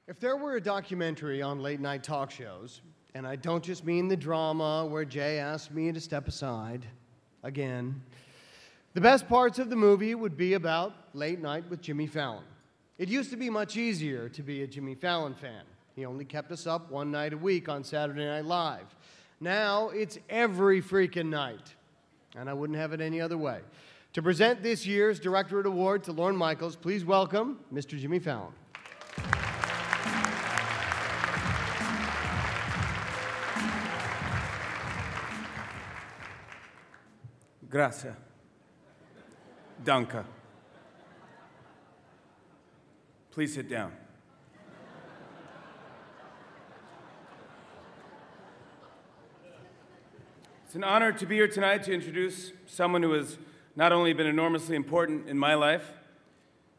If there were a documentary on late-night talk shows, and I don't just mean the drama where Jay asked me to step aside, again, the best parts of the movie would be about Late Night with Jimmy Fallon. It used to be much easier to be a Jimmy Fallon fan. He only kept us up one night a week on Saturday Night Live. Now it's every freaking night, and I wouldn't have it any other way. To present this year's Directorate Award to Lorne Michaels, please welcome Mr. Jimmy Fallon. Grazie. Danke. Please sit down. It's an honor to be here tonight to introduce someone who has not only been enormously important in my life,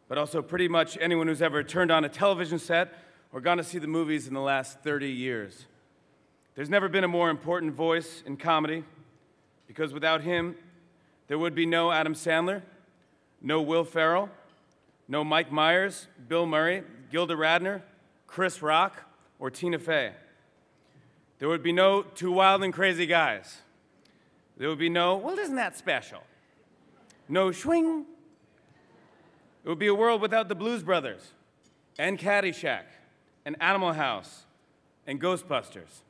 but also pretty much anyone who's ever turned on a television set or gone to see the movies in the last 30 years. There's never been a more important voice in comedy, because without him, there would be no Adam Sandler, no Will Ferrell, no Mike Myers, Bill Murray, Gilda Radner, Chris Rock, or Tina Fey. There would be no Two Wild and Crazy Guys. There would be no, well, isn't that special? No swing. It would be a world without the Blues Brothers, and Caddyshack, and Animal House, and Ghostbusters.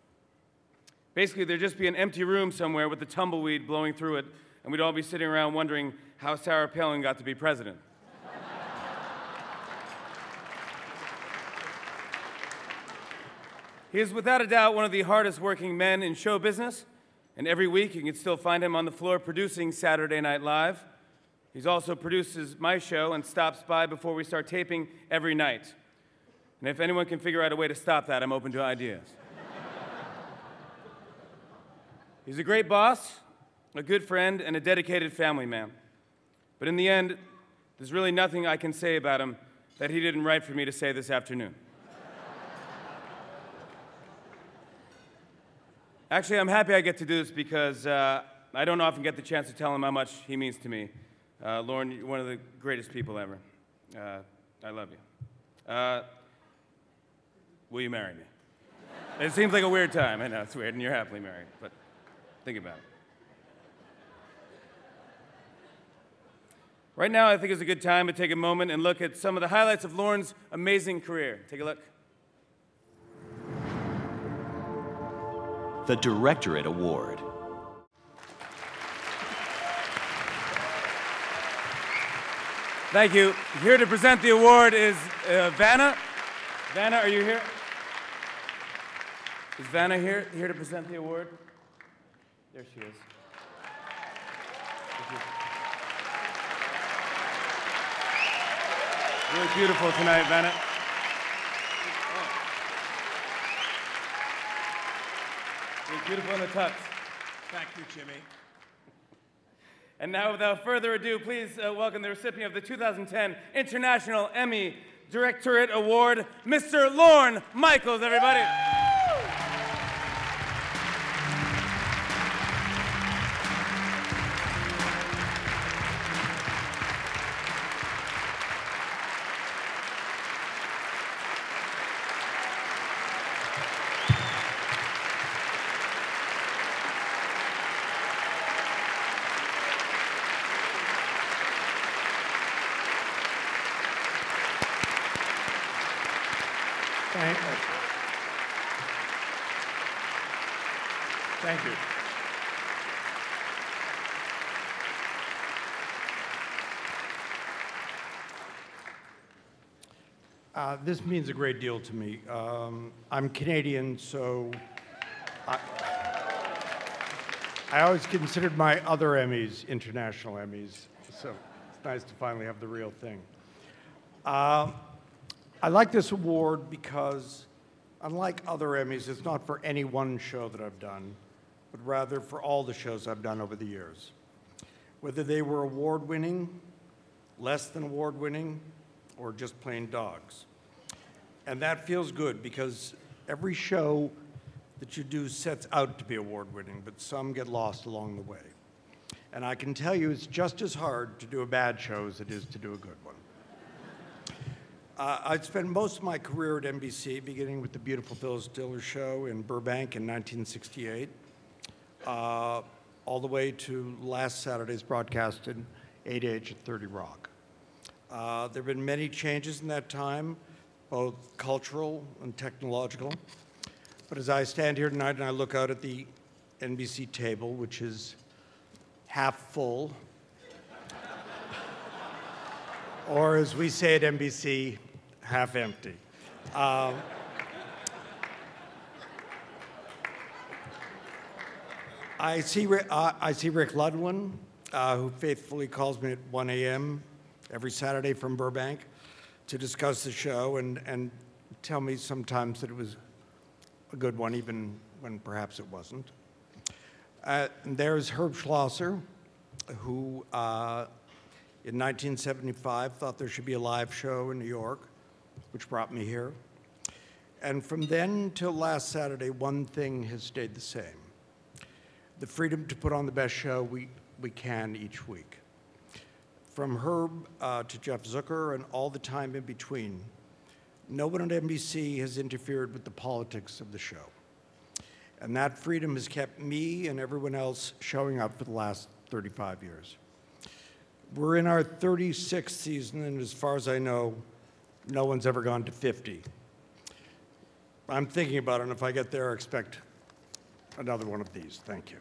Basically, there'd just be an empty room somewhere with the tumbleweed blowing through it, and we'd all be sitting around wondering how Sarah Palin got to be president. He is without a doubt one of the hardest working men in show business, and every week you can still find him on the floor producing Saturday Night Live. He also produces my show and stops by before we start taping every night. And if anyone can figure out a way to stop that, I'm open to ideas. He's a great boss, a good friend, and a dedicated family man. But in the end, there's really nothing I can say about him that he didn't write for me to say this afternoon. Actually, I'm happy I get to do this because I don't often get the chance to tell him how much he means to me. Lorne, you're one of the greatest people ever. I love you. Will you marry me? It seems like a weird time. I know, it's weird, and you're happily married, but think about it. Right now, I think it's a good time to take a moment and look at some of the highlights of Lorne's amazing career. Take a look. The Directorate Award. Thank you. Here to present the award is Vanna. Vanna, are you here? Is Vanna here to present the award? There she is. Really beautiful tonight, Vanna. Really beautiful in the tux. Thank you, Jimmy. And now, without further ado, please welcome the recipient of the 2010 International Emmy Directorate Award, Mr. Lorne Michaels, everybody. Thank you. This means a great deal to me. I'm Canadian, so I always considered my other Emmys international Emmys, so it's nice to finally have the real thing. I like this award because, unlike other Emmys, it's not for any one show that I've done, but rather for all the shows I've done over the years. Whether they were award-winning, less than award-winning, or just plain dogs. And that feels good because every show that you do sets out to be award-winning, but some get lost along the way. And I can tell you it's just as hard to do a bad show as it is to do a good one. I spent most of my career at NBC, beginning with the beautiful Phyllis Diller show in Burbank in 1968, all the way to last Saturday's broadcast in 8Age at 30 Rock. There have been many changes in that time, both cultural and technological. But as I stand here tonight and I look out at the NBC table, which is half full, or as we say at NBC, half empty. I see Rick Ludwin, who faithfully calls me at 1 a.m. every Saturday from Burbank to discuss the show and tell me sometimes that it was a good one, even when perhaps it wasn't. And there's Herb Schlosser, who in 1975 thought there should be a live show in New York, which brought me here. And from then till last Saturday, one thing has stayed the same: the freedom to put on the best show we can each week. From Herb to Jeff Zucker and all the time in between, no one at NBC has interfered with the politics of the show. And that freedom has kept me and everyone else showing up for the last 35 years. We're in our 36th season, and as far as I know, no one's ever gone to 50. I'm thinking about it, and if I get there, I expect another one of these. Thank you.